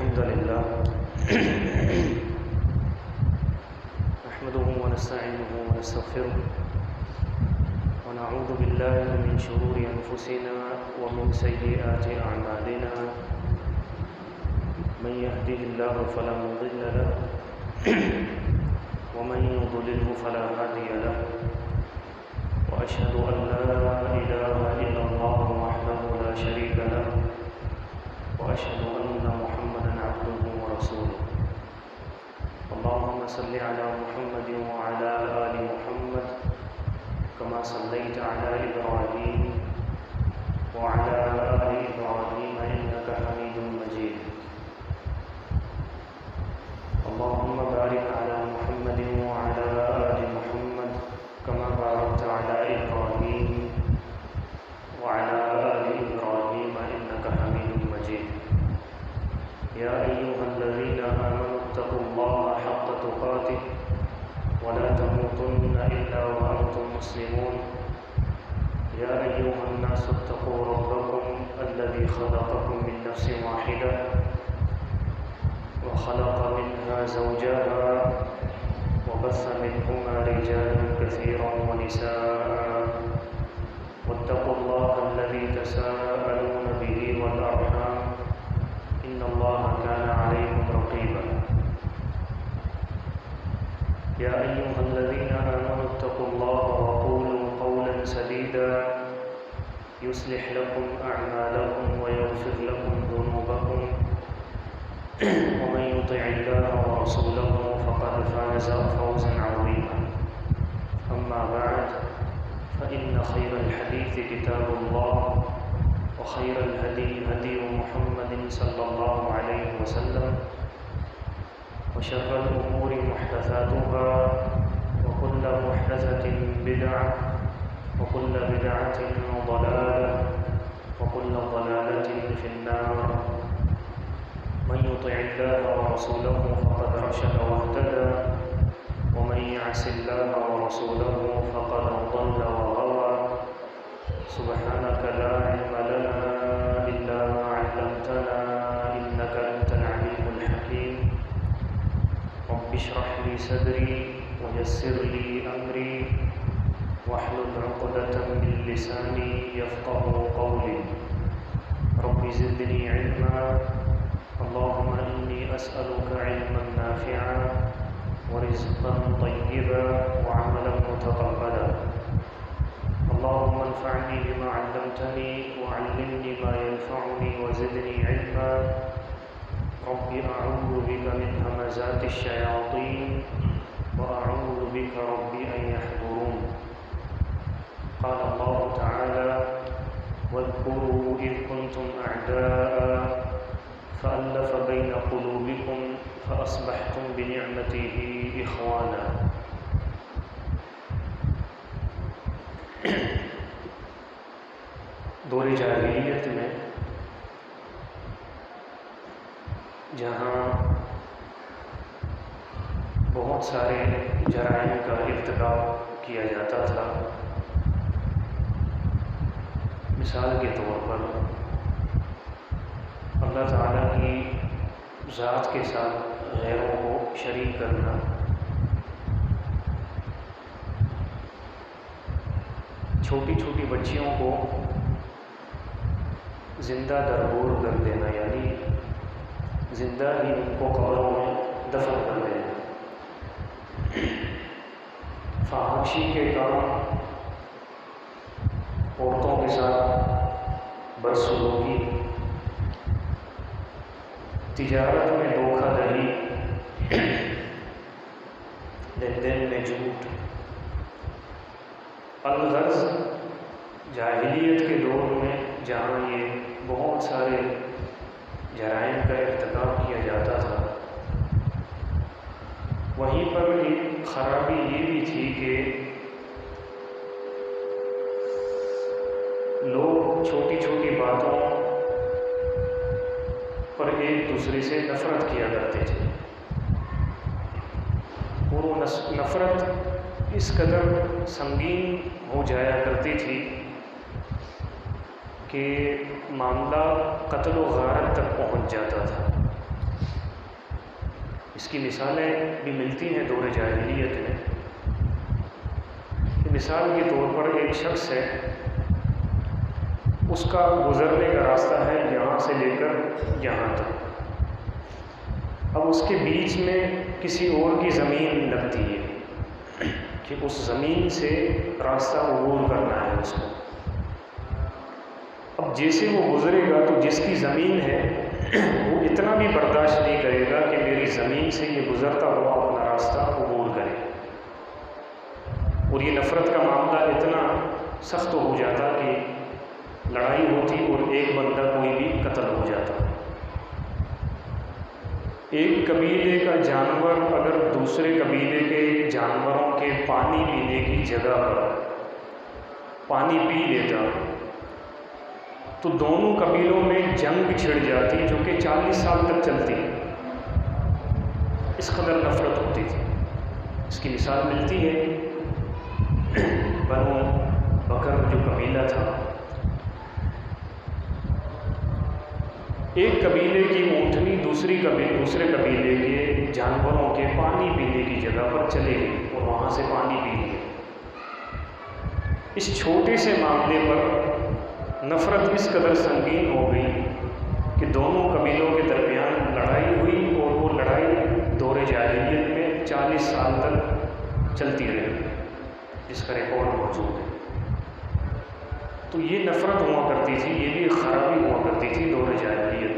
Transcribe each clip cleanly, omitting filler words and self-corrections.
الحمد لله نحمده ونستعينه ونستغفره ونعوذ بالله من شرور أنفسنا ومن سيئات أعمالنا من يهده الله فلا مضل له ومن يضلله فلا هادي له وأشهد أن لا إله إلا الله وحده لا شريك له وأشهد أن محمدًا عبده ورسوله اللهم صل على محمد وعلى آل محمد كما صليت على إبراهيم وعلى آل إبراهيم إنك حميد مجيد اللهم بارك على محمد وعلى آل محمد كما باركت على إبراهيم وعلى آل إبراهيم إنك حميد مجيد يا أيها الذين آمنوا اتقوا الله حق تقاته ولا تموتن إلا وأنتم مسلمون يا أيها الناس اتقوا ربكم الذي خلقكم من نفس واحدة وخلق منها زوجها وبث منهما رجالا كثيرا ونساء واتقوا الله الذي تساءلون به والأرحام إن الله كان عليكم رقيبا يا أيها الذين آمنوا اتقوا الله وقولوا قولا سديدا يصلح لكم أعمالكم ويغفر لكم ذنوبكم ومن يطع الله ورسوله فقد فاز فوزا عظيما أما بعد فإن خير الحديث كتاب الله وخير الهدي هدي محمد صلى الله عليه وسلم وشر الأمور محدثاتها وكل محدثة بدعة وكل بدعة ضلالة وكل ضلالة في النار من يطع الله ورسوله فقد رشد واهتدى ومن يعص الله ورسوله فقد ضل وغوى سبحانك لا علم لنا إلا ما علمتنا إنك أنت العليم الحكيم رب اشرح لي صدري ويسر لي أمري واحلل عقدة من لساني يفقه قولي رب زدني علما اللهم إني أسألك علما نافعا ورزقا طيبا وعملا متقبلا اللهم انفعني بما علمتني وعلمني ما ينفعني وزدني علما رب أعوذ بك من همزات الشياطين وأعوذ بك رب أن يحضرون قال الله تعالى واذكروا إذ كنتم أعداء فألف بين قلوبكم فأصبحتم بنعمته إخوانا دور جاہلیت میں جہاں بہت سارے جرائم کا ارتکاب کیا جاتا تھا مثال کے طور پر اللہ تعالیٰ کی ذات کے ساتھ غیروں کو شریک کرنا چھوٹی چھوٹی بچیوں کو زندہ درگور کر دینا یعنی زندہ ہی ان کو قبروں میں دفن کر دینا فحاشی کے کام عورتوں کے ساتھ بدسلوکی تجارت میں دھوکہ دہی لین دین میں جھوٹ الغرض جاہلیت کے دور میں جہاں یہ بہت سارے جرائم کا ارتکاب کیا جاتا تھا وہیں پر ایک خرابی یہ بھی تھی کہ لوگ چھوٹی چھوٹی باتوں پر ایک دوسرے سے نفرت کیا کرتے تھے اور وہ نفرت اس قدر سنگین ہو جایا کرتی تھی کہ معاملہ قتل و غارت تک پہنچ جاتا تھا اس کی مثالیں بھی ملتی ہیں دور جاہلیت میں. مثال کے طور پر ایک شخص ہے، اس کا گزرنے کا راستہ ہے یہاں سے لے کر یہاں تک. اب اس کے بیچ میں کسی اور کی زمین لگتی ہے کہ اس زمین سے راستہ عبور کرنا ہے اس کو. اب جیسے وہ گزرے گا تو جس کی زمین ہے وہ اتنا بھی برداشت نہیں کرے گا کہ میری زمین سے یہ گزرتا ہوا اپنا راستہ عبور کرے. اور یہ نفرت کا معاملہ اتنا سخت ہو جاتا کہ لڑائی ہوتی اور ایک بندہ کوئی بھی قتل ہو جاتا. ایک قبیلے کا جانور اگر دوسرے قبیلے کے جانوروں کے پانی پینے کی جگہ پر پانی پی لیتا تو دونوں قبیلوں میں جنگ چھڑ جاتی جو کہ 40 سال تک چلتی. اس قدر نفرت ہوتی تھی. اس کی مثال ملتی ہے بنو بکر جو قبیلہ تھا، ایک قبیلے کی اونٹنی دوسرے قبیلے کے جانوروں کے پانی پینے کی جگہ پر چلے گئی اور وہاں سے پانی پی لیا. اس چھوٹے سے معاملے پر نفرت اس قدر سنگین ہو گئی کہ دونوں قبیلوں کے درمیان لڑائی ہوئی اور وہ لڑائی دور جاہلیت میں 40 سال تک چلتی رہی، جس کا ریکارڈ موجود ہے. تو یہ نفرت ہوا کرتی تھی، یہ بھی خرابی ہوا کرتی تھی دور جاہلیت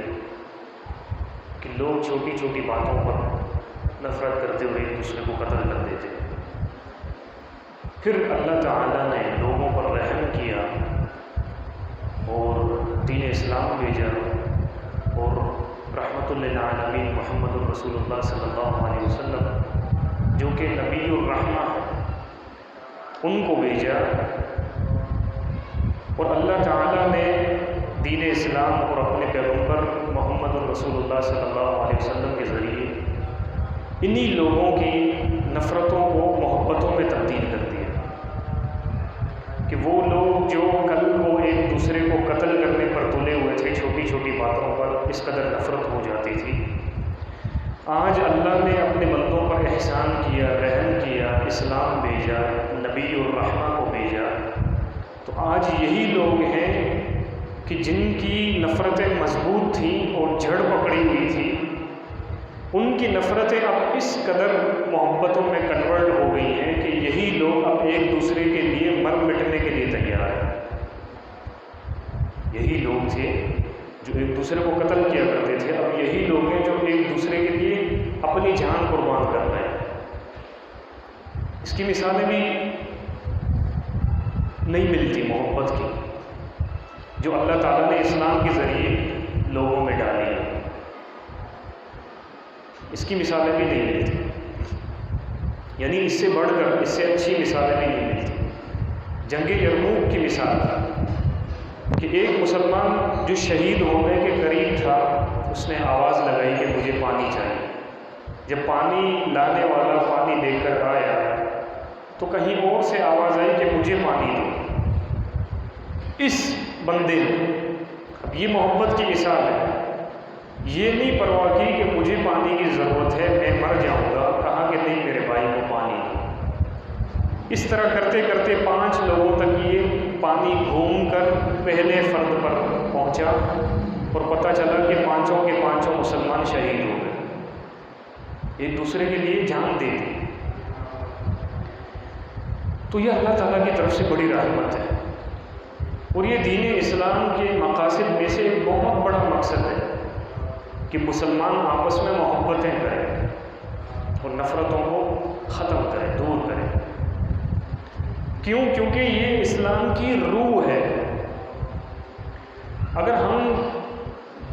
کہ لوگ چھوٹی چھوٹی باتوں پر نفرت کرتے ہوئے ایک دوسرے کو قتل کر دیتے. پھر اللہ تعالیٰ نے لوگوں پر رحم کیا اور دین اسلام بھیجا اور رحمت للعالمین محمد الرسول اللہ صلی اللہ علیہ وسلم جو کہ نبی الرحمہ ان کو بھیجا. اور اللہ تعالیٰ نے دین اسلام اور اپنے پیغمبر محمد الرسول اللہ صلی اللہ علیہ وسلم کے ذریعے انہی لوگوں کی نفرتوں کو محبتوں میں تبدیل کر دیا کہ وہ لوگ جو کل کو ایک دوسرے کو قتل کرنے پر تلے ہوئے تھے چھوٹی چھوٹی باتوں پر اس قدر نفرت ہو جاتی تھی، آج اللہ نے اپنے بندوں پر احسان کیا، رحم کیا، اسلام بھیجا، نبی الرحمہ کو بھیجا. تو آج یہی لوگ ہیں کہ جن کی نفرتیں مضبوط تھیں اور جڑ پکڑی ہوئی تھی، ان کی نفرتیں اب اس قدر محبتوں میں کنورٹ ہو گئی ہیں کہ یہی لوگ اب ایک دوسرے کے لیے مر مٹنے کے لیے تیار ہیں. یہی لوگ تھے جو ایک دوسرے کو قتل کیا کرتے تھے، اب یہی لوگ ہیں جو ایک دوسرے کے لیے اپنی جان قربان کر رہے ہیں. اس کی مثالیں بھی نہیں ملتی محبت کی جو اللہ تعالیٰ نے اسلام کے ذریعے لوگوں میں ڈالی ہے. اس کی مثالیں بھی نہیں ملتی، یعنی اس سے بڑھ کر اس سے اچھی مثالیں بھی نہیں ملتی. جنگ یرموک کی مثال کہ ایک مسلمان جو شہید ہونے کے قریب تھا اس نے آواز لگائی کہ مجھے پانی چاہیے. جب پانی لانے والا پانی لے کر آیا تو کہیں اور سے آواز آئی کہ مجھے پانی دو. اس بندے نے، اب یہ محبت کی مثال ہے، یہ نہیں پرواہ کی کہ مجھے پانی کی ضرورت ہے، میں مر جاؤں گا، کہا کہ نہیں میرے بھائی کو پانی دو. اس طرح کرتے کرتے 5 لوگوں تک یہ پانی گھوم کر پہلے فرد پر پہنچا اور پتہ چلا کہ 5 کے 5 مسلمان شہید ہو گئے، ایک دوسرے کے لیے جان دے دی. تو یہ اللہ تعالیٰ کی طرف سے بڑی رحمت ہے اور یہ دین اسلام کے مقاصد میں سے ایک بہت بڑا مقصد ہے کہ مسلمان آپس میں محبتیں کریں اور نفرتوں کو ختم کریں، دور کریں. کیوں؟ کیونکہ یہ اسلام کی روح ہے. اگر ہم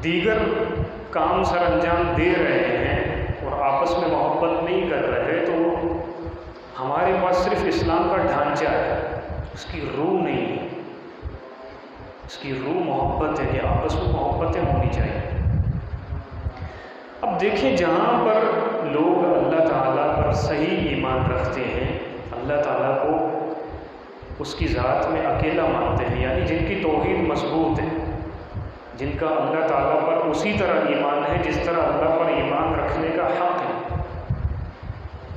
دیگر کام سر انجام دے رہے ہیں اور آپس میں محبت نہیں کر رہے تو ہمارے پاس صرف اسلام کا ڈھانچہ ہے، اس کی روح نہیں ہے. اس کی روح محبت ہے کہ آپس میں محبتیں ہونی چاہیے. اب دیکھیں جہاں پر لوگ اللہ تعالیٰ پر صحیح ایمان رکھتے ہیں، اللہ تعالیٰ کو اس کی ذات میں اکیلا مانتے ہیں، یعنی جن کی توحید مضبوط ہے، جن کا اللہ تعالیٰ پر اسی طرح ایمان ہے جس طرح اللہ پر ایمان رکھنے کا حق ہے،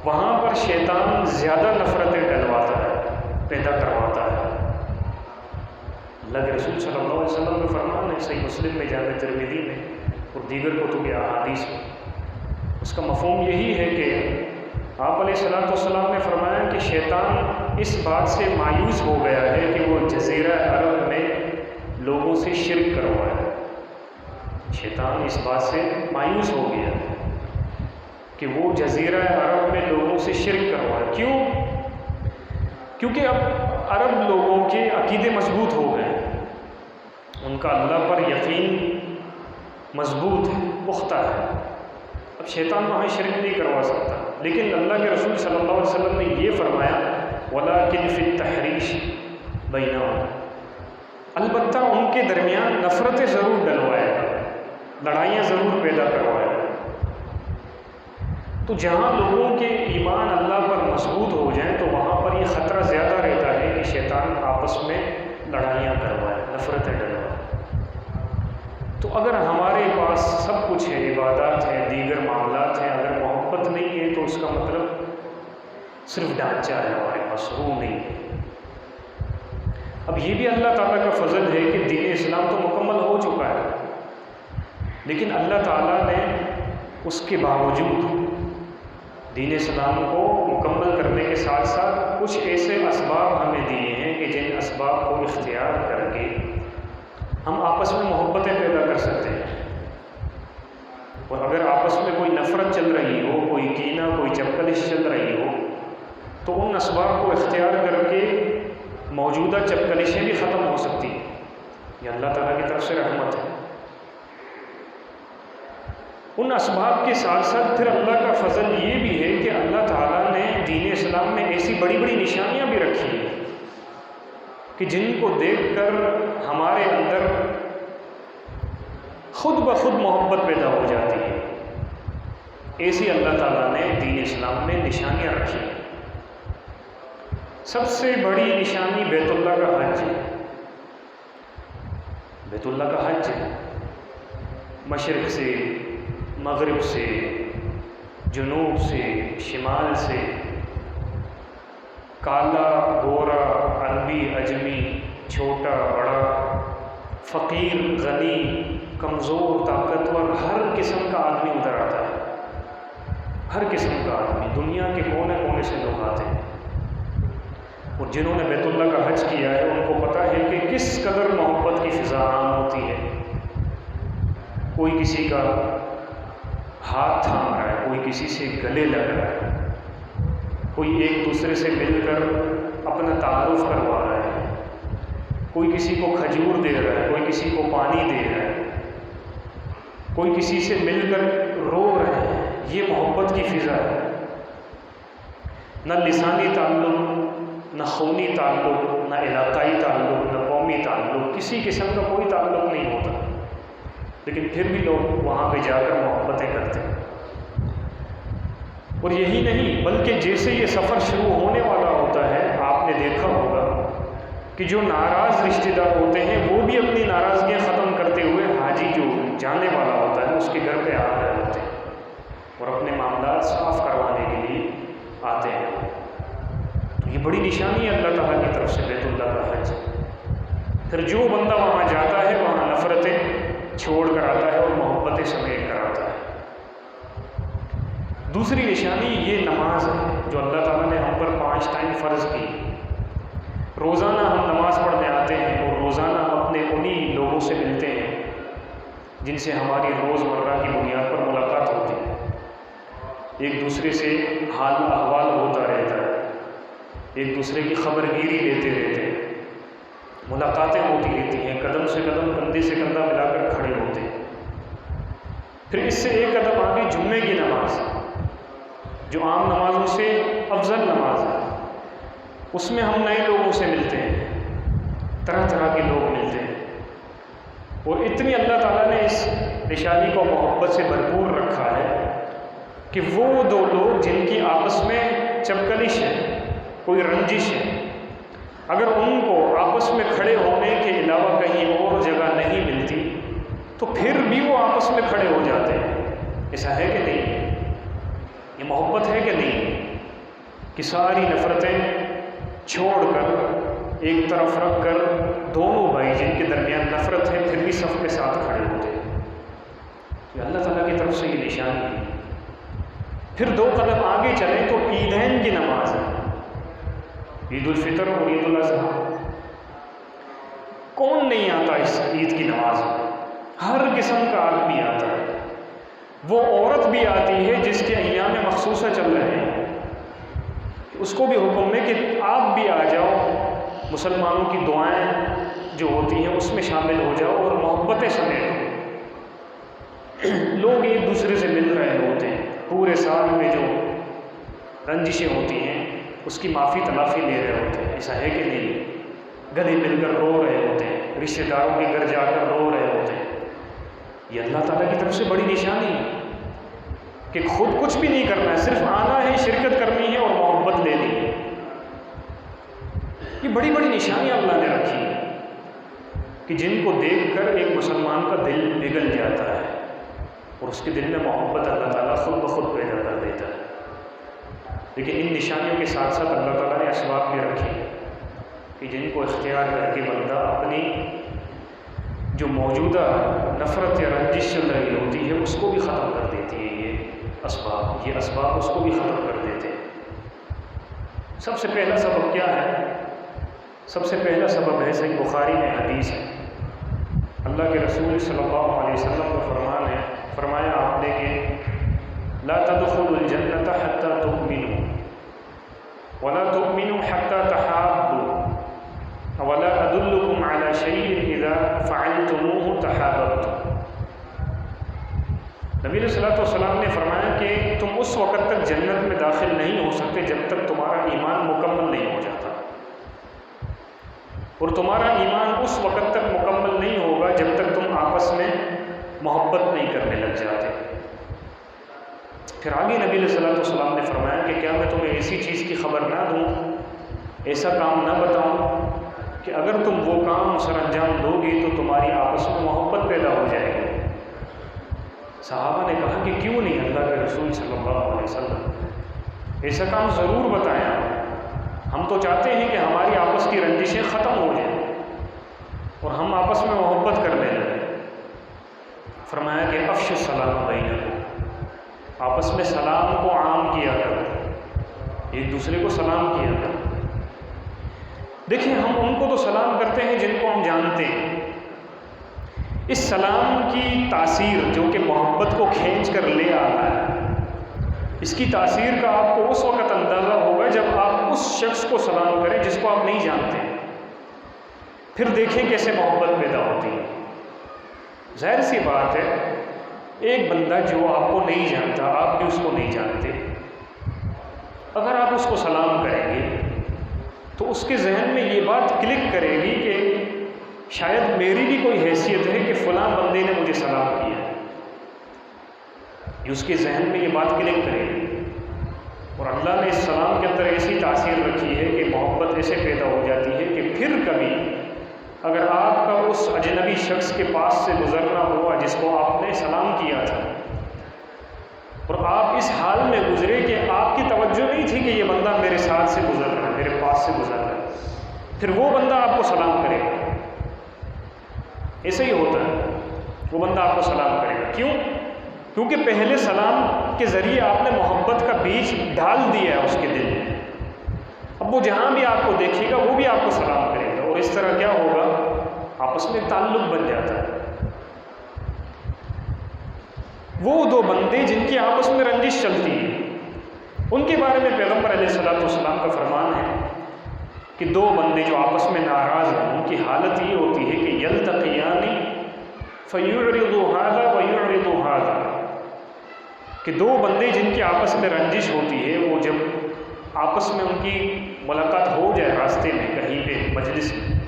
وہاں پر شیطان زیادہ نفرتیں ڈلواتا ہے، پیدا کرواتا ہے۔ اللہ کے رسول صلی اللہ علیہ وسلم کا فرمان ہے صحیح مسلم میں، جامع ترمذی میں اور دیگر کتب احادیث میں، اس کا مفہوم یہی ہے کہ آپ علیہ الصلوۃ والسلام نے فرمایا کہ شیطان اس بات سے مایوس ہو گیا ہے کہ وہ جزیرہ عرب میں لوگوں سے شرک کروائے۔ شیطان اس بات سے مایوس ہو گیا کہ وہ جزیرہ عرب میں لوگوں سے شرک کروائے۔ کیوں؟ کیونکہ اب عرب لوگوں کے عقیدے مضبوط ہو گئے، ان کا اللہ پر یقین مضبوط ہے، پختہ ہے، اب شیطان وہاں شرک نہیں کروا سکتا۔ لیکن اللہ کے رسول صلی اللہ علیہ وسلم نے یہ فرمایا وَلَٰكِنْ فِي التَّحْرِيشِ بَيْنَهُمْ، البتہ ان کے درمیان نفرتیں ضرور ڈلوائے گا، لڑائیاں ضرور پیدا کروائے گا۔ تو جہاں لوگوں کے ایمان اللہ پر مضبوط ہو جائیں تو وہاں پر یہ خطرہ زیادہ رہتا ہے کہ شیطان آپس میں لڑائیاں کروائے، نفرتیں ڈلوائے۔ تو اگر ہمارے پاس سب کچھ ہے، عبادات ہیں، دیگر معاملات ہیں، اگر محبت نہیں ہے تو اس کا مطلب صرف ڈھانچہ ہے، ہمارے پاس روح نہیں ہے۔ اب یہ بھی اللہ تعالیٰ کا فضل ہے کہ دین اسلام تو مکمل ہو چکا ہے، لیکن اللہ تعالیٰ نے اس کے باوجود دین اسلام کو مکمل کرنے کے ساتھ ساتھ کچھ ایسے اسباب ہمیں دیے ہیں کہ جن اسباب کو اختیار کر کے ہم آپس میں محبتیں پیدا کر سکتے ہیں۔ اور اگر آپس میں کوئی نفرت چل رہی ہو، کوئی کینہ، کوئی چپکلش چل رہی ہو، تو ان اسباب کو اختیار کر کے موجودہ چپکلشیں بھی ختم ہو سکتی ہیں۔ یہ اللہ تعالیٰ کی طرف سے رحمت ہے۔ ان اسباب کے ساتھ ساتھ پھر اللہ کا فضل یہ بھی ہے کہ اللہ تعالیٰ نے دین اسلام میں ایسی بڑی بڑی نشانیاں بھی رکھی ہیں کہ جن کو دیکھ کر ہمارے اندر خود بخود محبت پیدا ہو جاتی ہے۔ ایسی اللہ تعالیٰ نے دین اسلام میں نشانیاں رکھی ہیں۔ سب سے بڑی نشانی بیت اللہ کا حج ہے۔ بیت اللہ کا حج ہے، مشرق سے، مغرب سے، جنوب سے، شمال سے، کالا، گورا، عربی، اجمی، چھوٹا، بڑا، فقیر، غنی، کمزور، طاقتور، ہر قسم کا آدمی ادھر آتا ہے۔ ہر قسم کا آدمی، دنیا کے کونے کونے سے لوگ آتے ہیں۔ اور جنہوں نے بیت اللہ کا حج کیا ہے ان کو پتہ ہے کہ کس قدر محبت کی فضا عام ہوتی ہے۔ کوئی کسی کا ہاتھ تھام رہا ہے، کوئی کسی سے گلے لگ رہا ہے، کوئی ایک دوسرے سے مل کر اپنا تعارف کروا رہا ہے، کوئی کسی کو کھجور دے رہا ہے، کوئی کسی کو پانی دے رہا ہے، کوئی کسی سے مل کر رو رہے ہیں۔ یہ محبت کی فضا ہے۔ نہ لسانی تعلق، نہ خونی تعلق، نہ علاقائی تعلق، نہ قومی تعلق، کسی قسم کا کوئی تعلق نہیں ہوتا، لیکن پھر بھی لوگ وہاں پہ جا کر محبتیں کرتے ہیں۔ اور یہی نہیں بلکہ جیسے یہ سفر شروع ہونے والا ہوتا ہے، آپ نے دیکھا ہوگا کہ جو ناراض رشتہ دار ہوتے ہیں وہ بھی اپنی ناراضگیاں ختم کرتے ہوئے حاجی جو جانے والا ہوتا ہے اس کے گھر پہ آ رہے ہوتے ہیں اور اپنے معاملات صاف کروانے کے لیے آتے ہیں۔ تو یہ بڑی نشانی ہے اللہ تعالیٰ کی طرف سے بیت اللہ کا حج۔ پھر جو بندہ وہاں جاتا ہے وہاں نفرتیں چھوڑ کر آتا ہے اور محبتیں سمیٹ کر آتا ہے۔ دوسری نشانی یہ نماز ہے جو اللہ تعالیٰ نے ہم پر 5 ٹائم فرض کی۔ روزانہ ہم نماز پڑھنے آتے ہیں اور روزانہ اپنے انہی لوگوں سے ملتے ہیں جن سے ہماری روزمرہ کی بنیاد پر ملاقات ہوتی ہے۔ ایک دوسرے سے حال احوال ہوتا رہتا ہے، ایک دوسرے کی خبر گیری لیتے رہتے ہیں، ملاقاتیں ہوتی رہتی ہیں، قدم سے قدم، کندھے سے کندھا ملا کر کھڑے ہوتے ہیں۔ پھر اس سے ایک قدم آگے جمعے کی نماز جو عام نمازوں سے افضل نماز ہے، اس میں ہم نئے لوگوں سے ملتے ہیں، طرح طرح کے لوگ ملتے ہیں۔ اور اتنی اللہ تعالیٰ نے اس نشانی کو محبت سے بھرپور رکھا ہے کہ وہ 2 لوگ جن کی آپس میں چپکلش ہے، کوئی رنجش ہے، اگر ان کو آپس میں کھڑے ہونے کے علاوہ کہیں اور جگہ نہیں ملتی تو پھر بھی وہ آپس میں کھڑے ہو جاتے ہیں۔ ایسا ہے کہ نہیں؟ یہ محبت ہے کہ نہیں؟ کہ ساری نفرتیں چھوڑ کر ایک طرف رکھ کر دونوں بھائی جن کے درمیان نفرت ہے پھر بھی صف کے ساتھ کھڑے ہوتے ہیں. یہ اللہ تعالیٰ کی طرف سے یہ نشانی ہے. پھر 2 قدم آگے چلیں تو عیدین کی نماز ہے، عید الفطر اور عید الاضحیٰ. کون نہیں آتا اس عید کی نماز میں؟ ہر قسم کا آدمی آتا ہے. وہ عورت بھی آتی ہے جس کے ایام مخصوصہ چل رہے ہیں، اس کو بھی حکم ہے کہ آپ بھی آ جاؤ، مسلمانوں کی دعائیں جو ہوتی ہیں اس میں شامل ہو جاؤ اور محبتیں سمیٹو. لوگ ایک دوسرے سے مل رہے ہوتے ہیں، پورے سال میں جو رنجشیں ہوتی ہیں اس کی معافی تلافی لے رہے ہوتے ہیں. ایسا ہے کہ نہیں؟ گلے مل کر رو رہے ہوتے ہیں، رشتہ داروں کے گھر جا کر رو رہے ہوتے ہیں. یہ اللہ تعالیٰ کی طرف سے بڑی نشانی ہے کہ خود کچھ بھی نہیں کرنا ہے، صرف آنا ہے، شرکت کرنی ہے اور محبت لینی ہے. یہ بڑی بڑی نشانیاں اللہ نے رکھی ہیں کہ جن کو دیکھ کر ایک مسلمان کا دل پگھل جاتا ہے اور اس کے دل میں محبت اللہ تعالیٰ خود بخود پیدا کر دیتا ہے. لیکن ان نشانیوں کے ساتھ ساتھ اللہ تعالیٰ نے اسباب بھی رکھے کہ جن کو اختیار کر کے بندہ اپنی جو موجودہ نفرت یا رنجش چل رہی ہوتی ہے اس کو بھی ختم کر دیتی ہے. یہ اسباب اس کو بھی ختم کر دیتے ہیں. سب سے پہلا سبب کیا ہے؟ سب سے پہلا سبب ہے، صحیح بخاری میں حدیث ہے، اللہ کے رسول صلی اللہ علیہ وسلم کا فرمان ہے، فرمایا آپ نے کہ لا تدخلوا الجنۃ حتى تؤمنوا ولا تؤمنوا حتى تحابوا ولا ادلكم على شيء اذا فعلتموه تحاببتم. نبی علیہ الصلوۃ والسلام نے فرمایا کہ تم اس وقت تک جنت میں داخل نہیں ہو سکتے جب تک تمہارا ایمان مکمل نہیں ہو جاتا، اور تمہارا ایمان اس وقت تک مکمل نہیں ہوگا جب تک تم آپس میں محبت نہیں کرنے لگ جاتے. پھر آگے نبی علیہ الصلوۃ والسلام نے فرمایا کہ کیا میں تمہیں ایسی چیز کی خبر نہ دوں، ایسا کام نہ بتاؤں کہ اگر تم وہ کام سر انجام دو گے تو تمہاری آپس میں محبت پیدا ہو جائے گی. صحابہ نے کہا کہ کیوں نہیں اللہ کے رسول صلی اللہ علیہ وسلم، ایسا کام ضرور بتائیں آپ، ہم تو چاہتے ہیں کہ ہماری آپس کی رنجشیں ختم ہو جائیں اور ہم آپس میں محبت کرنے لگیں. فرمایا کہ افش السلام بینکم، آپس میں سلام کو عام کیا کرو، ایک دوسرے کو سلام کیا کرو. دیکھیں ہم ان کو تو سلام کرتے ہیں جن کو ہم جانتے ہیں. اس سلام کی تاثیر جو کہ محبت کو کھینچ کر لے آتا ہے، اس کی تاثیر کا آپ کو اس وقت اندازہ ہوگا جب آپ اس شخص کو سلام کریں جس کو آپ نہیں جانتے. پھر دیکھیں کیسے محبت پیدا ہوتی ہے. ظاہر سی بات ہے، ایک بندہ جو آپ کو نہیں جانتا، آپ بھی اس کو نہیں جانتے، اگر آپ اس کو سلام کریں گے تو اس کے ذہن میں یہ بات کلک کرے گی کہ شاید میری بھی کوئی حیثیت ہے کہ فلاں بندے نے مجھے سلام کیا ہے. یہ اس کے ذہن میں یہ بات کلک کرے گی. اور اللہ نے اس سلام کے اندر ایسی تاثیر رکھی ہے کہ محبت ایسے پیدا ہو جاتی ہے کہ پھر کبھی اگر آپ کا اس اجنبی شخص کے پاس سے گزرنا ہوا جس کو آپ نے سلام کیا تھا اور آپ اس حال میں گزرے کہ آپ کی توجہ نہیں تھی کہ یہ بندہ میرے ساتھ سے گزر رہا ہے، میرے پاس سے گزر رہا ہے، پھر وہ بندہ آپ کو سلام کرے گا. ایسے ہی ہوتا ہے، وہ بندہ آپ کو سلام کرے گا. کیوں؟ کیونکہ پہلے سلام کے ذریعے آپ نے محبت کا بیج ڈال دیا ہے اس کے دل میں. اب وہ جہاں بھی آپ کو دیکھے گا وہ بھی آپ کو سلام کرے گا، اور اس طرح کیا ہوگا، آپس میں تعلق بن جاتا ہے. وہ دو بندے جن کی آپس میں رنجش چلتی ہے، ان کے بارے میں پیغمبر علیہ الصلوۃ والسلام کا فرمان ہے کہ دو بندے جو آپس میں ناراض ہیں ان کی حالت یہ ہوتی ہے کہ یلتقیان فیعرض ھذا ویعرض ھذا، کہ دو بندے جن کی آپس میں رنجش ہوتی ہے وہ جب آپس میں ان کی ملاقات ہو جائے راستے میں کہیں پہ مجلس میں،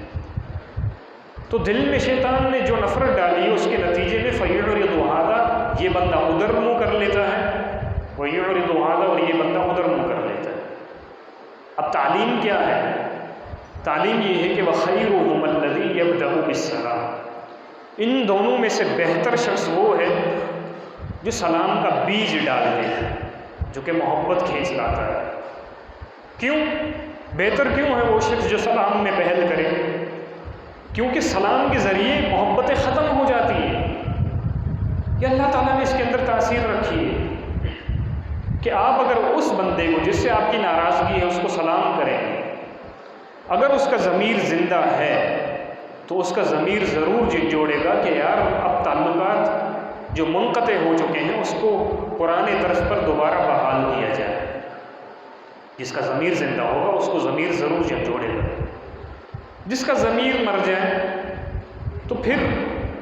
تو دل میں شیطان نے جو نفرت ڈالی ہے اس کے نتیجے میں فیعرض ھذا، یہ بندہ ادھر منہ کر لیتا ہے، ویعرض ھذا، اور یہ بندہ ادھر منہ کر لیتا ہے. اب تعلیم کیا ہے؟ تعلیم یہ ہے کہ وَخَيْرُهُمَ الَّذِي يَبْدَأُ بِالسَّلَامِ، ان دونوں میں سے بہتر شخص وہ ہے جو سلام کا بیج ڈال دے، جو کہ محبت کھینچ لاتا ہے. کیوں؟ بہتر کیوں ہے وہ شخص جو سلام میں پہل کرے؟ کیونکہ سلام کے ذریعے محبتیں ختم ہو جاتی ہیں۔ یہ اللہ تعالیٰ نے اس کے اندر تاثیر رکھی ہے کہ آپ اگر اس بندے کو جس سے آپ کی ناراضگی ہے اس کو سلام کریں گے، اگر اس کا ضمیر زندہ ہے تو اس کا ضمیر ضرور جوڑے گا کہ یار اب تعلقات جو منقطع ہو چکے ہیں اس کو پرانے طرز پر دوبارہ بحال کیا جائے۔ جس کا ضمیر زندہ ہوگا اس کو ضمیر ضرور جوڑے گا۔ جس کا ضمیر مر جائے تو پھر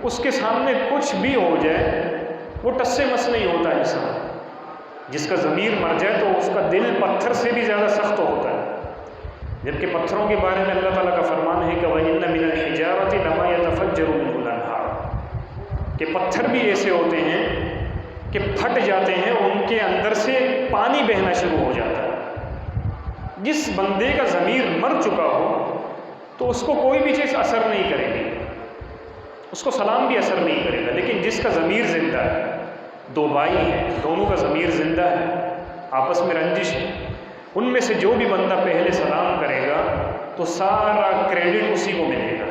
اس کے سامنے کچھ بھی ہو جائے وہ ٹس سے مس نہیں ہوتا انسان۔ جس کا ضمیر مر جائے تو اس کا دل پتھر سے بھی زیادہ سخت ہوتا ہے، جبکہ پتھروں کے بارے میں اللہ تعالیٰ کا فرمان ہے کہ وَإِنَّ مِنَ الْحِجَارَةِ لَمَا يَتَفَجَّرُ مِنْهُ الْأَنْهَارُ، کہ پتھر بھی ایسے ہوتے ہیں کہ پھٹ جاتے ہیں، ان کے اندر سے پانی بہنا شروع ہو جاتا ہے۔ جس بندے کا ضمیر مر چکا ہو تو اس کو کوئی بھی چیز اثر نہیں کرے گی، اس کو سلام بھی اثر نہیں کرے گا۔ لیکن جس کا ضمیر زندہ ہے، دو بھائی ہیں، دونوں کا ضمیر زندہ ہے، آپس میں رنجش ہے، ان میں سے جو بھی بندہ پہلے سلام کرے گا تو سارا کریڈٹ اسی کو ملے گا،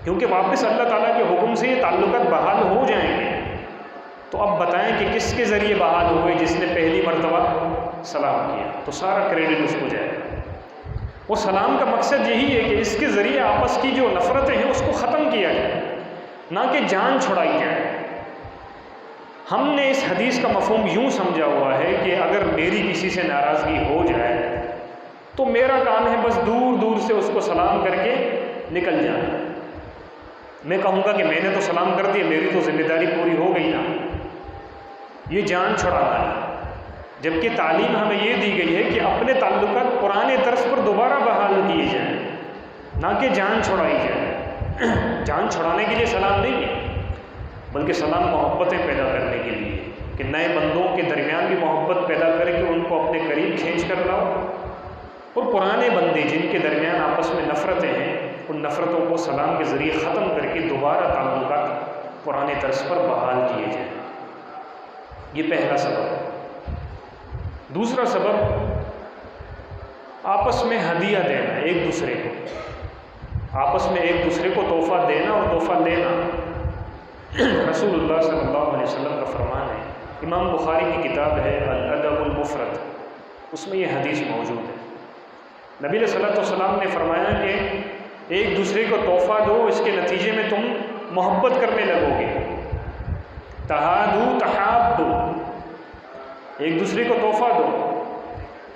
کیونکہ واپس اللہ تعالیٰ کے حکم سے یہ تعلقات بحال ہو جائیں گے۔ تو اب بتائیں کہ کس کے ذریعے بحال ہوئے؟ جس نے پہلی مرتبہ سلام کیا، تو سارا کریڈٹ اس کو جائے گا۔ وہ سلام کا مقصد یہی ہے کہ اس کے ذریعے آپس کی جو نفرتیں ہیں اس کو ختم کیا جائے، نہ کہ جان چھڑائی جائے۔ ہم نے اس حدیث کا مفہوم یوں سمجھا ہوا ہے کہ اگر میری کسی سے ناراضگی ہو جائے تو میرا کام ہے بس دور دور سے اس کو سلام کر کے نکل جانا۔ میں کہوں گا کہ میں نے تو سلام کر دیا، میری تو ذمہ داری پوری ہو گئی نا، یہ جان چھڑانا ہے۔ جبکہ تعلیم ہمیں یہ دی گئی ہے کہ اپنے تعلقات پرانے طرز پر دوبارہ بحال کیے جائیں، نہ کہ جان چھڑائی جائے۔ جان چھڑانے کے لیے سلام نہیں ہے، بلکہ سلام محبتیں پیدا کرنے کے لیے، کہ نئے بندوں کے درمیان بھی محبت پیدا کرے کہ ان کو اپنے قریب کھینچ کر لاؤ، اور پرانے بندے جن کے درمیان آپس میں نفرتیں ہیں ان نفرتوں کو سلام کے ذریعے ختم کر کے دوبارہ تعلقات پرانے طرز پر بحال کیے جائیں۔ یہ پہلا سبب ہے۔ دوسرا سبب آپس میں ہدیہ دینا، ایک دوسرے کو آپس میں ایک دوسرے کو تحفہ دینا اور تحفہ لینا۔ رسول اللہ صلی اللہ علیہ وسلم کا فرمان ہے، امام بخاری کی کتاب ہے الادب المفرد، اس میں یہ حدیث موجود ہے۔ نبی علیہ الصلوۃ والسلام نے فرمایا کہ ایک دوسرے کو تحفہ دو، اس کے نتیجے میں تم محبت کرنے لگو گے۔ تہادو تحابو، ایک دوسرے کو تحفہ دو،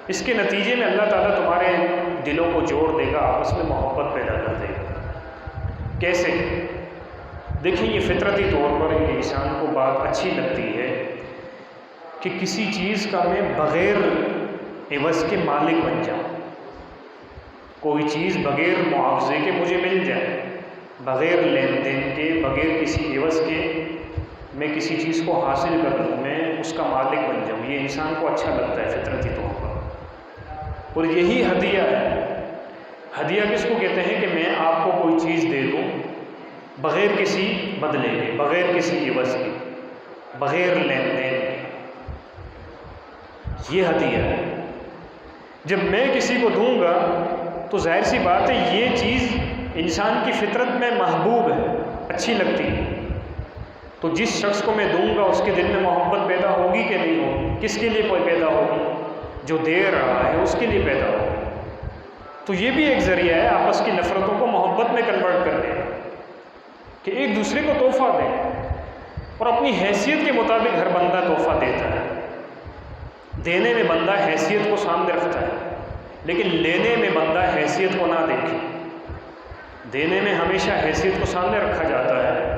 اس کے نتیجے میں اللہ تعالیٰ تمہارے دلوں کو جوڑ دے گا، آپس میں محبت پیدا کر دے گا۔ کیسے؟ دیکھیں، یہ فطرتی طور پر انسان کو بات اچھی لگتی ہے کہ کسی چیز کا میں بغیر عوض کے مالک بن جاؤں، کوئی چیز بغیر معاوضے کے مجھے مل جائے، بغیر لین دین کے، بغیر کسی عوض کے میں کسی چیز کو حاصل کر لوں، میں اس کا مالک بن جاؤں۔ یہ انسان کو اچھا لگتا ہے فطرتی طور پر، اور یہی ہدیہ ہے۔ ہدیہ کس کو کہتے ہیں کہ میں آپ کو کوئی چیز دے دوں بغیر کسی بدلے کے، بغیر کسی عوض کے، بغیر لین دین کے، یہ ہدیہ ہے۔ جب میں کسی کو دوں گا تو ظاہر سی بات ہے یہ چیز انسان کی فطرت میں محبوب ہے، اچھی لگتی ہے، تو جس شخص کو میں دوں گا اس کے دل میں محبت پیدا ہوگی کہ نہیں ہوگی؟ کس کے لیے کوئی پیدا ہوگی؟ جو دے رہا ہے اس کے لیے پیدا ہوگی۔ تو یہ بھی ایک ذریعہ ہے آپس کی نفرتوں کو محبت میں کنورٹ کرنے کا، کہ ایک دوسرے کو تحفہ دیں، اور اپنی حیثیت کے مطابق ہر بندہ تحفہ دیتا ہے۔ دینے میں بندہ حیثیت کو سامنے رکھتا ہے، لیکن لینے میں بندہ حیثیت کو نہ دیکھے۔ دینے میں ہمیشہ حیثیت کو سامنے رکھا جاتا ہے،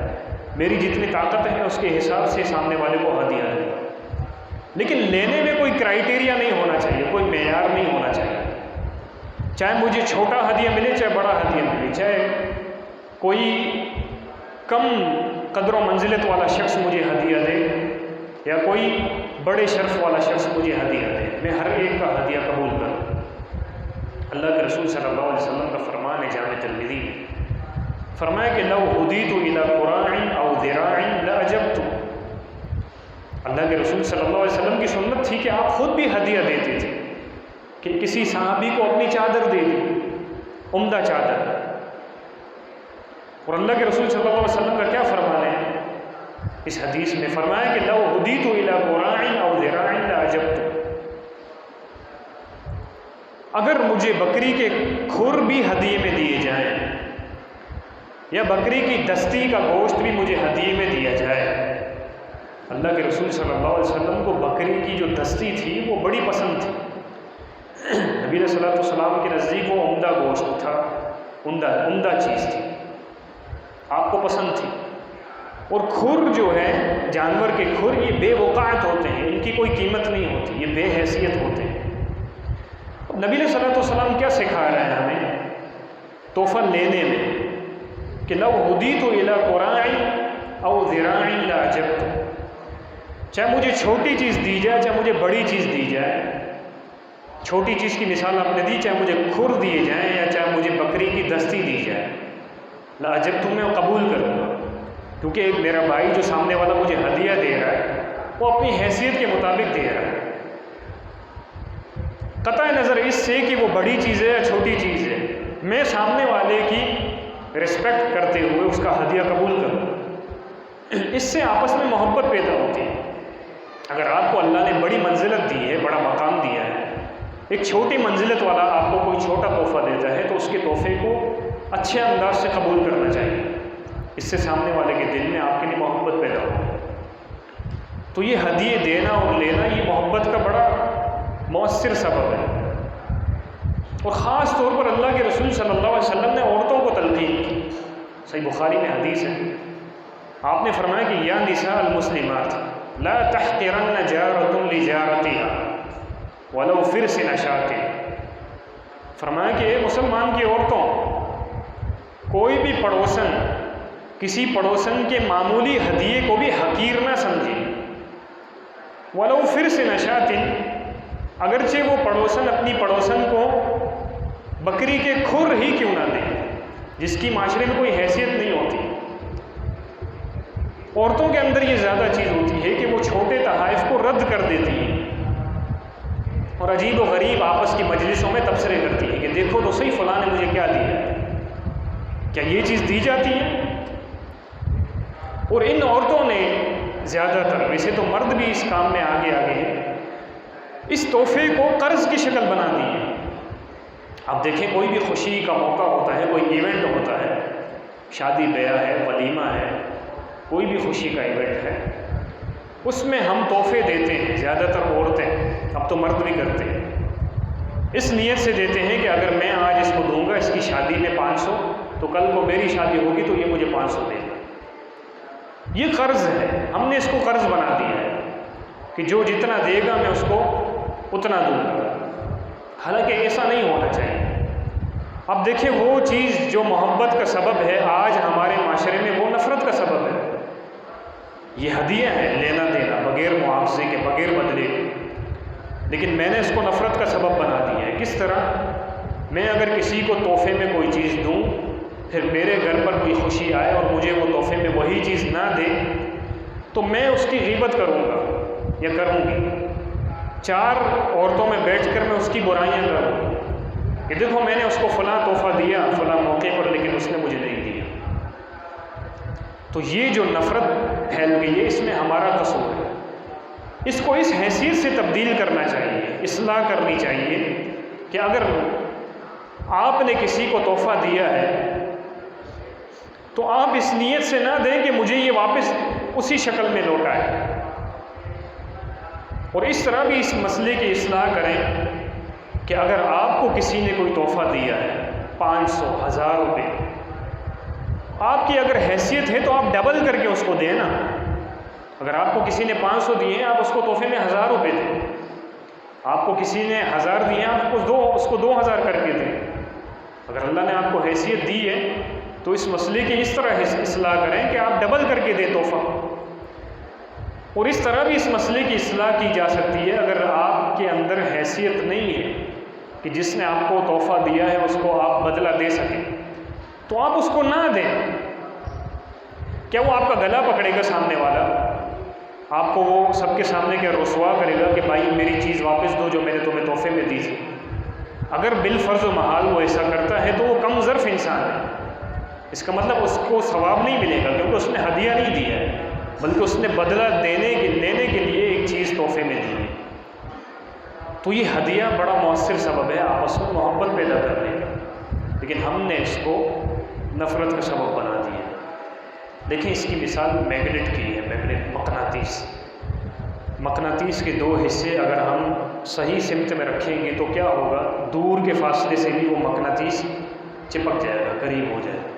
میری جتنی طاقت ہے اس کے حساب سے سامنے والے کو ہدیہ دے، لیکن لینے میں کوئی کرائیٹیریا نہیں ہونا چاہیے، کوئی معیار نہیں ہونا چاہیے۔ چاہے مجھے چھوٹا ہدیہ ملے چاہے بڑا ہدیہ ملے، چاہے کوئی کم قدر و منزلت والا شخص مجھے ہدیہ دے یا کوئی بڑے شرف والا شخص مجھے ہدیہ دے، میں ہر ایک کا ہدیہ قبول کروں۔ اللہ کے رسول صلی اللہ علیہ وسلم کا فرمان ہے جامع ترمذی میں، فرمایا کہ لو ہدیت الی قراع او ذراع لاجبت۔ اللہ کے رسول صلی اللہ علیہ وسلم کی سنت تھی کہ آپ خود بھی ہدیہ دیتے تھے، کہ کسی صحابی کو اپنی چادر دے دی، عمدہ چادر، اور اللہ کے رسول صلی اللہ علیہ وسلم کا کیا فرمان ہے اس حدیث میں؟ فرمایا کہ لو ہدیت الی قراع او ذراع لاعجبت، اگر مجھے بکری کے کھر بھی ہدیے میں دیے جائیں یا بکری کی دستی کا گوشت بھی مجھے ہدیے میں دیا جائے۔ اللہ کے رسول صلی اللہ علیہ وسلم کو بکری کی جو دستی تھی وہ بڑی پسند تھی، نبی علیہ الصلوۃ والسلام کے نزدیک وہ عمدہ گوشت تھا، عمدہ چیز تھی، آپ کو پسند تھی۔ اور کھر جو ہے جانور کے کھر، یہ بے وقعت ہوتے ہیں، ان کی کوئی قیمت نہیں ہوتی، یہ بے حیثیت ہوتے ہیں۔ نبی علیہ الصلوۃ والسلام کیا سکھا رہے ہیں ہمیں تحفہ لینے میں کہ لو ہدیت الی قراع او ذراع لاعجبت، چاہے مجھے چھوٹی چیز دی جائے چاہے مجھے بڑی چیز دی جائے۔ چھوٹی چیز کی مثال آپ نے دی، چاہے مجھے کھر دیے جائیں یا چاہے مجھے بکری کی دستی دی جائے، لاعجبت میں قبول کروں گا، کیونکہ ایک میرا بھائی جو سامنے والا مجھے ہدیہ دے رہا ہے وہ اپنی حیثیت کے مطابق دے رہا ہے، قطع نظر اس سے کہ وہ بڑی چیز ہے یا چھوٹی چیز ہے، میں سامنے والے کی رسپیکٹ کرتے ہوئے اس کا ہدیہ قبول کروں، اس سے آپس میں محبت پیدا ہوتی ہے۔ اگر آپ کو اللہ نے بڑی منزلت دی ہے، بڑا مقام دیا ہے، ایک چھوٹی منزلت والا آپ کو کوئی چھوٹا تحفہ دیتا ہے تو اس کے تحفے کو اچھے انداز سے قبول کرنا چاہیے، اس سے سامنے والے کے دل میں آپ کے لیے محبت پیدا ہو۔ تو یہ ہدیے دینا اور لینا یہ محبت کا بڑا مؤثر سبب ہے، اور خاص طور پر اللہ کے رسول صلی اللہ علیہ وسلم نے عورتوں کو تلقین کی۔ صحیح بخاری میں حدیث ہے، آپ نے فرمایا کہ یا نساء المسلمات لا تحقرن جارۃ لجارتها ولو فرس نشاۃ، فرمایا کہ اے مسلمان کی عورتوں، کوئی بھی پڑوسن کسی پڑوسن کے معمولی ہدیے کو بھی حقیر نہ سمجھے، ولو فرس نشاۃ، اگرچہ وہ پڑوسن اپنی پڑوسن کو بکری کے کھر ہی کیوں نہ دے، جس کی معاشرے میں کوئی حیثیت نہیں ہوتی۔ عورتوں کے اندر یہ زیادہ چیز ہوتی ہے کہ وہ چھوٹے تحائف کو رد کر دیتی ہیں اور عجیب و غریب آپس کی مجلسوں میں تبصرے کرتی ہیں کہ دیکھو تو صحیح فلاں نے مجھے کیا دیا ہے، کیا یہ چیز دی جاتی ہے؟ اور ان عورتوں نے زیادہ تر، ویسے تو مرد بھی اس کام میں آگے ہیں، اس تحفے کو قرض کی شکل بنا دی ہے۔ اب دیکھیں کوئی بھی خوشی کا موقع ہوتا ہے، کوئی ایونٹ ہوتا ہے، شادی بیاہ ہے، ولیمہ ہے، کوئی بھی خوشی کا ایونٹ ہے، اس میں ہم تحفے دیتے ہیں، زیادہ تر عورتیں، اب تو مرد بھی کرتے ہیں، اس نیت سے دیتے ہیں کہ اگر میں آج اس کو دوں گا اس کی شادی میں 500 تو کل کو میری شادی ہوگی تو یہ مجھے 500 دے گا۔ یہ قرض ہے، ہم نے اس کو قرض بنا دیا ہے کہ جو جتنا دے گا میں اس کو اتنا دوں گا، حالانکہ ایسا نہیں ہونا چاہیے۔ اب دیکھیں وہ چیز جو محبت کا سبب ہے آج ہمارے معاشرے میں وہ نفرت کا سبب ہے۔ یہ ہدیہ ہے، لینا دینا بغیر معاوضے کے، بغیر بدلے کے، لیکن میں نے اس کو نفرت کا سبب بنا دیا ہے۔ کس طرح؟ میں اگر کسی کو تحفے میں کوئی چیز دوں، پھر میرے گھر پر کوئی خوشی آئے اور مجھے وہ تحفے میں وہی چیز نہ دے تو میں اس کی غیبت کروں گا یا کروں گی، 4 عورتوں میں بیٹھ کر میں اس کی برائیاں کروں کہ دیکھو میں نے اس کو فلاں تحفہ دیا فلاں موقع پر لیکن اس نے مجھے نہیں دیا۔ تو یہ جو نفرت پھیل گئی ہے اس میں ہمارا قصور ہے، اس کو اس حیثیت سے تبدیل کرنا چاہیے، اصلاح کرنی چاہیے کہ اگر آپ نے کسی کو تحفہ دیا ہے تو آپ اس نیت سے نہ دیں کہ مجھے یہ واپس اسی شکل میں لوٹائے، اور اس طرح بھی اس مسئلے کی اصلاح کریں کہ اگر آپ کو کسی نے کوئی تحفہ دیا ہے 500 1000 روپے، آپ کی اگر حیثیت ہے تو آپ ڈبل کر کے اس کو دیں نا۔ اگر آپ کو کسی نے 500 دیے ہیں آپ اس کو تحفے میں 1000 روپے دیں، آپ کو کسی نے 1000 دیے ہیں آپ اس کو 2000 کر کے دیں۔ اگر اللہ نے آپ کو حیثیت دی ہے تو اس مسئلے کی اس طرح اصلاح کریں کہ آپ ڈبل کر کے دیں تحفہ، اور اس طرح بھی اس مسئلے کی اصلاح کی جا سکتی ہے اگر آپ کے اندر حیثیت نہیں ہے کہ جس نے آپ کو تحفہ دیا ہے اس کو آپ بدلہ دے سکیں تو آپ اس کو نہ دیں۔ کیا وہ آپ کا گلا پکڑے گا سامنے والا؟ آپ کو وہ سب کے سامنے کیا رسوا کرے گا کہ بھائی میری چیز واپس دو جو میں نے تمہیں تحفے میں دی تھی؟ اگر بالفرض و محال وہ ایسا کرتا ہے تو وہ کم ظرف انسان ہے، اس کا مطلب اس کو ثواب نہیں ملے گا، کیونکہ اس نے ہدیہ نہیں دیا ہے، بلکہ اس نے بدلہ لینے کے لیے ایک چیز تحفے میں دی ہے۔ تو یہ ہدیہ بڑا مؤثر سبب ہے آپس میں محبت پیدا کرنے کا، لیکن ہم نے اس کو نفرت کا سبب بنا دیا۔ دیکھیں اس کی مثال میگنیٹ کی ہے، میگنیٹ مقناطیس کے دو حصے اگر ہم صحیح سمت میں رکھیں گے تو کیا ہوگا، دور کے فاصلے سے بھی وہ مقناطیس چپک جائے گا، قریب ہو جائے گا۔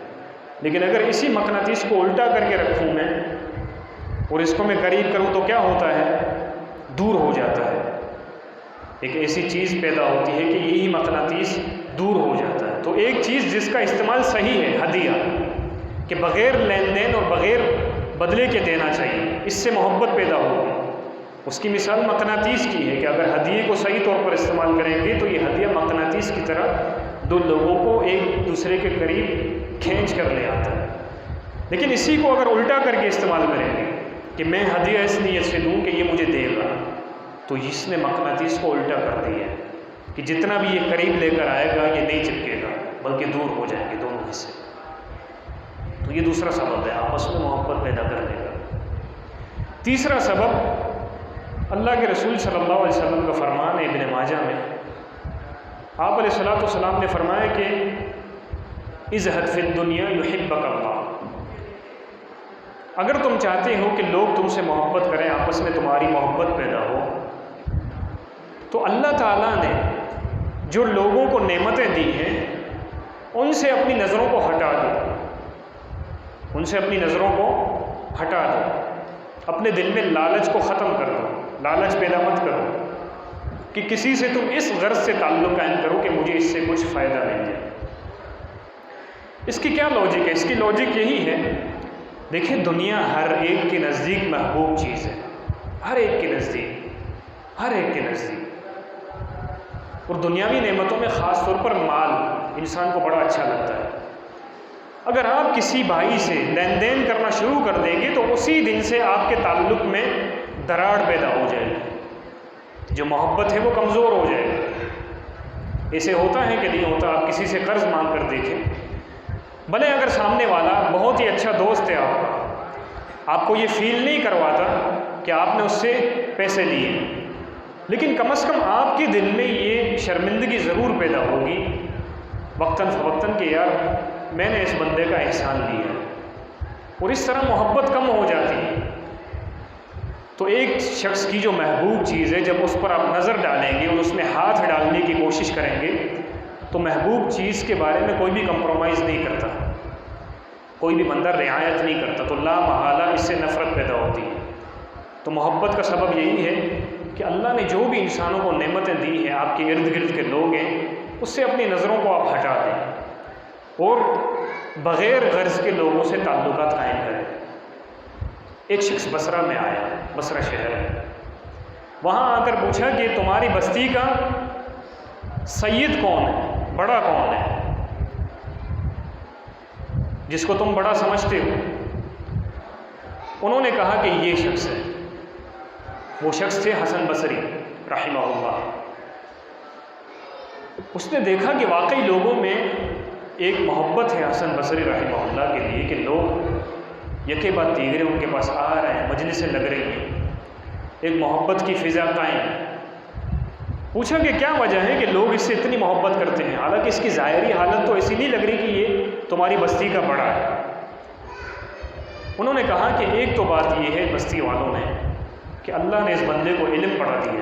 لیکن اگر اسی مقناطیس کو الٹا کر کے رکھوں میں اور اس کو میں قریب کروں تو کیا ہوتا ہے، دور ہو جاتا ہے۔ ایک ایسی چیز پیدا ہوتی ہے کہ یہی مقناطیس دور ہو جاتا ہے۔ تو ایک چیز جس کا استعمال صحیح ہے، ہدیہ، کہ بغیر لین دین اور بغیر بدلے کے دینا چاہیے، اس سے محبت پیدا ہوگی۔ اس کی مثال مقناطیس کی ہے کہ اگر ہدیے کو صحیح طور پر استعمال کریں گے تو یہ ہدیہ مقناطیس کی طرح دو لوگوں کو ایک دوسرے کے قریب کھینچ کر لے آتا ہے۔ لیکن اسی کو اگر الٹا کر کے استعمال کریں گے کہ میں ہدیہ اس نیت سے دوں کہ یہ مجھے دے گا، تو اس نے مقناطیس کو الٹا کر دیا ہے کہ جتنا بھی یہ قریب لے کر آئے گا یہ نہیں چپکے گا، بلکہ دور ہو جائیں گے دونوں حصے۔ تو یہ دوسرا سبب ہے آپس میں محبت پیدا کرنے کا۔ تیسرا سبب اللہ کے رسول صلی اللہ علیہ وسلم کا فرمان ہے ابن ماجہ میں، آپ علیہ الصلوۃ والسلام نے فرمایا کہ ازہد فی الدنیا یحبک اللہ، اگر تم چاہتے ہو کہ لوگ تم سے محبت کریں، آپس میں تمہاری محبت پیدا ہو، تو اللہ تعالیٰ نے جو لوگوں کو نعمتیں دی ہیں ان سے اپنی نظروں کو ہٹا دو، ان سے اپنی نظروں کو ہٹا دو، اپنے دل میں لالچ کو ختم کر دو، لالچ پیدا مت کرو کہ کسی سے تم اس غرض سے تعلق قائم کرو کہ مجھے اس سے کچھ فائدہ مل جائے۔ اس کی کیا لاجک ہے؟ اس کی لاجک یہی ہے، دیکھیں دنیا ہر ایک کے نزدیک محبوب چیز ہے، ہر ایک کے نزدیک، ہر ایک کے نزدیک، اور دنیاوی نعمتوں میں خاص طور پر مال انسان کو بڑا اچھا لگتا ہے۔ اگر آپ کسی بھائی سے لین دین کرنا شروع کر دیں گے تو اسی دن سے آپ کے تعلق میں دراڑ پیدا ہو جائے گی، جو محبت ہے وہ کمزور ہو جائے گی۔ ایسے ہوتا ہے کہ نہیں ہوتا؟ آپ کسی سے قرض مانگ کر دیکھیں، بھلے اگر سامنے والا بہت ہی اچھا دوست ہے آپ کا، آپ کو یہ فیل نہیں کرواتا کہ آپ نے اس سے پیسے لیے، لیکن کم از کم آپ کے دل میں یہ شرمندگی ضرور پیدا ہوگی وقتاً فوقتاً کہ یار میں نے اس بندے کا احسان لیا، اور اس طرح محبت کم ہو جاتی ہے۔ تو ایک شخص کی جو محبوب چیز ہے، جب اس پر آپ نظر ڈالیں گے اور اس میں ہاتھ ڈالنے کی کوشش کریں گے تو محبوب چیز کے بارے میں کوئی بھی کمپرومائز نہیں کرتا، کوئی بھی بندہ رعایت نہیں کرتا، تو لا محالہ اس سے نفرت پیدا ہوتی ہے۔ تو محبت کا سبب یہی ہے کہ اللہ نے جو بھی انسانوں کو نعمتیں دی ہیں، آپ کے ارد گرد کے لوگ ہیں، اس سے اپنی نظروں کو آپ ہٹا دیں اور بغیر غرض کے لوگوں سے تعلقات قائم کریں۔ ایک شخص بصرہ میں آیا، بصرہ شہر ہے، وہاں آ کر پوچھا کہ تمہاری بستی کا سید کون ہے، بڑا کون ہے، جس کو تم بڑا سمجھتے ہو؟ انہوں نے کہا کہ یہ شخص ہے۔ وہ شخص تھے حسن بصری رحمہ اللہ۔ اس نے دیکھا کہ واقعی لوگوں میں ایک محبت ہے حسن بصری رحمہ اللہ کے لیے کہ لوگ یکے بعد دیگرے ان کے پاس آ رہے ہیں، مجلسیں لگ رہی ہیں، ایک محبت کی فضا قائم ہے۔ پوچھا کہ کیا وجہ ہے کہ لوگ اس سے اتنی محبت کرتے ہیں، حالانکہ اس کی ظاہری حالت تو ایسی نہیں لگ رہی کہ یہ تمہاری بستی کا بڑا ہے۔ انہوں نے کہا کہ ایک تو بات یہ ہے بستی والوں نے کہ اللہ نے اس بندے کو علم پڑھا دیا ہے،